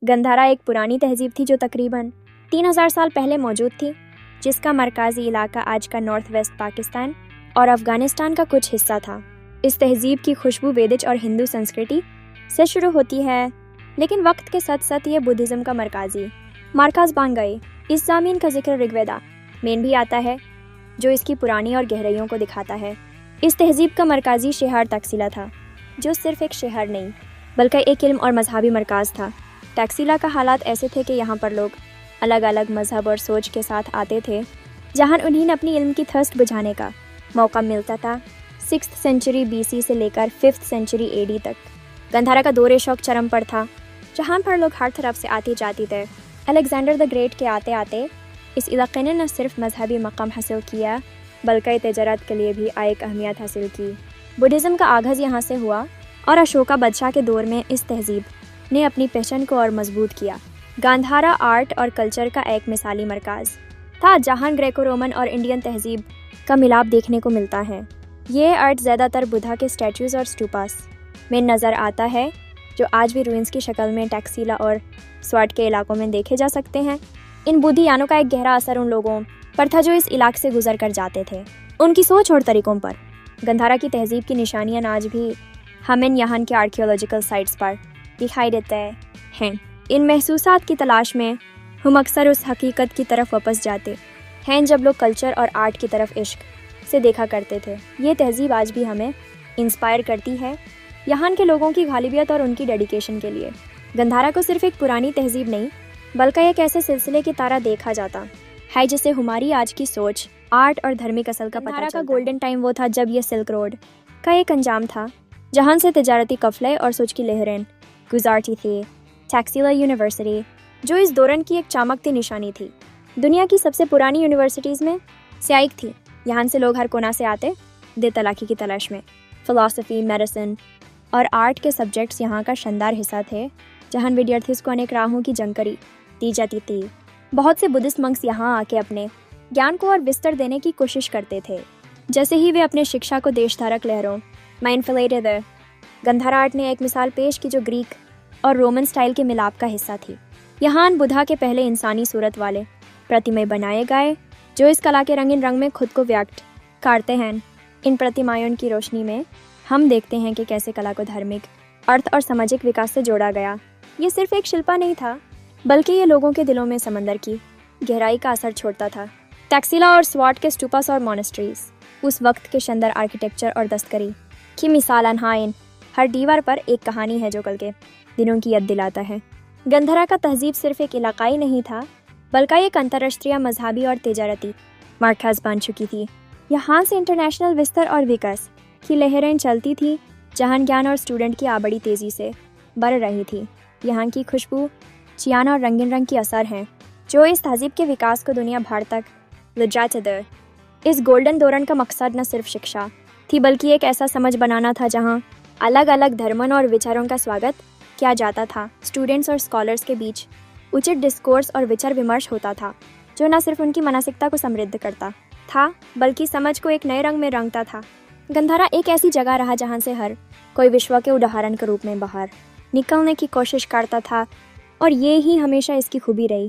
گندھارا ایک پرانی تہذیب تھی جو تقریباً 3000 سال پہلے موجود تھی، جس کا مرکزی علاقہ آج کا نارتھ ویسٹ پاکستان اور افغانستان کا کچھ حصہ تھا۔ اس تہذیب کی خوشبو ویدج اور ہندو سنسکرتی سے شروع ہوتی ہے، لیکن وقت کے ساتھ ساتھ یہ بدھزم کا مرکز بن گئی۔ اس زمین کا ذکر رگ ویدا میں بھی آتا ہے، جو اس کی پرانی اور گہرائیوں کو دکھاتا ہے۔ اس تہذیب کا مرکزی شہر تکسیلا تھا، جو صرف ایک شہر نہیں بلکہ ایک علم اور مذہبی مرکز تھا۔ تکسیلا کا حالات ایسے تھے کہ یہاں پر لوگ الگ الگ مذہب اور سوچ کے ساتھ آتے تھے، جہاں انہیں اپنی علم کی تھرسٹ بجھانے کا موقع ملتا تھا۔ 6th سینچری BC سے لے کر 5th سینچری AD تک گندھارا کا دور شوق چرم پر تھا، جہاں پر لوگ ہر طرف سے آتے جاتے تھے۔ الیگزینڈر دی گریٹ کے آتے آتے اس علاقے نے نہ صرف مذہبی مقام حاصل کیا بلکہ تجارت کے لیے بھی ایک اہمیت حاصل کی۔ بدھزم کا آغاز یہاں سے ہوا اور اشوکا بادشاہ کے دور میں اس تہذیب نے اپنی پہچان کو اور مضبوط کیا۔ گندھارا آرٹ اور کلچر کا ایک مثالی مرکز تھا، جہاں گریکو رومن اور انڈین تہذیب کا ملاپ دیکھنے کو ملتا ہے۔ یہ آرٹ زیادہ تر بدھا کے اسٹیچوز اور اسٹوپاس میں نظر آتا ہے، جو آج بھی روئنس کی شکل میں ٹیکسیلا اور سواٹ کے علاقوں میں دیکھے جا سکتے ہیں۔ ان بدھیانوں کا ایک گہرا اثر ان لوگوں پر تھا جو اس علاقے سے گزر کر جاتے تھے، ان کی سوچ اور طریقوں پر۔ گندھارا کی تہذیب کی نشانیاں آج بھی ہمیں یہاں کے آرکیولوجیکل سائٹس پر دکھائی دیتے ہیں۔ ان محسوسات کی تلاش میں ہم اکثر اس حقیقت کی طرف واپس جاتے ہیں جب لوگ کلچر اور آرٹ کی طرف عشق سے دیکھا کرتے تھے۔ یہ تہذیب آج بھی ہمیں انسپائر کرتی ہے یہاں کے لوگوں کی غالبیت اور ان کی ڈیڈیکیشن کے لیے۔ گندھارا کو صرف ایک پرانی تہذیب نہیں بلکہ ایک ایسے سلسلے کی طرح دیکھا جاتا ہے جسے ہماری آج کی سوچ، آرٹ اور دھرمک اصل کا پتہ چلتا ہے۔ گندھارا کا گولڈن ٹائم وہ تھا جب یہ سلک روڈ کا ایک انجام تھا، جہاں سے تجارتی قافلے اور سوچ کی لہریں گزرتی تھی۔ ٹیکسیلا یونیورسٹی، جو اس دوران کی ایک چمکتی نشانی تھی، دنیا کی سب سے پرانی یونیورسٹیز میں سے ایک تھی۔ یہاں سے لوگ ہر کونا سے آتے دے تلاقی کی تلاش میں۔ فلسفی، میڈیسن اور آرٹ کے سبجیکٹس یہاں کا شاندار حصہ تھے، جہاں ودیارتھیوں کو انیک راہوں کی جانکاری دی جاتی تھی۔ بہت سے بدھسٹ منکس یہاں آ کے اپنے گیان کو اور وستر دینے کی کوشش کرتے تھے، جیسے ہی وہ اپنے شکشا کو دیش دھارک لہروں میں انفلیٹڈ۔ گندھارا آرٹ نے ایک مثال پیش کی جو گریک اور رومن سٹائل کے ملاپ کا حصہ تھی۔ یہاں بدھا کے پہلے انسانی صورت والے پرتمے بنائے گئے، جو اس کلا کے رنگین رنگ میں خود کو ویکت کرتے ہیں۔ ان پرتمائن کی روشنی میں ہم دیکھتے ہیں کہ کیسے کلا کو دھارمک، ارتھ اور سماجک وکاس سے جوڑا گیا۔ یہ صرف ایک شلپا نہیں تھا بلکہ یہ لوگوں کے دلوں میں سمندر کی گہرائی کا اثر چھوڑتا تھا۔ ٹیکسیلا اور سواٹ کے اسٹوپاس اور مونسٹریز اس وقت کے شاندار آرکیٹیکچر اور دستکاری کی مثال ہیں۔ ہر دیوار پر ایک کہانی ہے جو کل کے دنوں کی یاد دلاتا ہے۔ گندھارا کا تہذیب صرف ایک علاقائی نہیں تھا بلکہ ایک انترراشٹریہ مذہبی اور تجارتی مرکز بن چکی تھی۔ یہاں سے انٹرنیشنل وستر اور وکاس کی لہریں چلتی تھیں، جہاں گیان اور اسٹوڈنٹ کی بڑی تیزی سے بڑھ رہی تھی۔ یہاں کی خوشبو، چیان اور رنگین رنگ کی اثر ہیں جو اس تہذیب کے وکاس کو دنیا بھر تک لے جاتے تھے۔ اس گولڈن دوران کا مقصد نہ صرف شکشا تھی بلکہ ایک ایسا سمجھ بنانا تھا جہاں الگ الگ دھرموں اور وچاروں کا سواگت کیا جاتا تھا۔ اسٹوڈنٹس اور اسکالرس کے بیچ اچت ڈسکورس اور وچار ومرش ہوتا تھا، جو نہ صرف ان کی مانسکتا کو سمردھ کرتا تھا بلکہ سمجھ کو ایک نئے رنگ میں رنگتا تھا۔ گندھارا ایک ایسی جگہ رہا جہاں سے ہر کوئی وشوا کے اداہرن کے روپ میں باہر نکلنے کی کوشش کرتا تھا، اور یہ ہی ہمیشہ اس کی خوبی رہی۔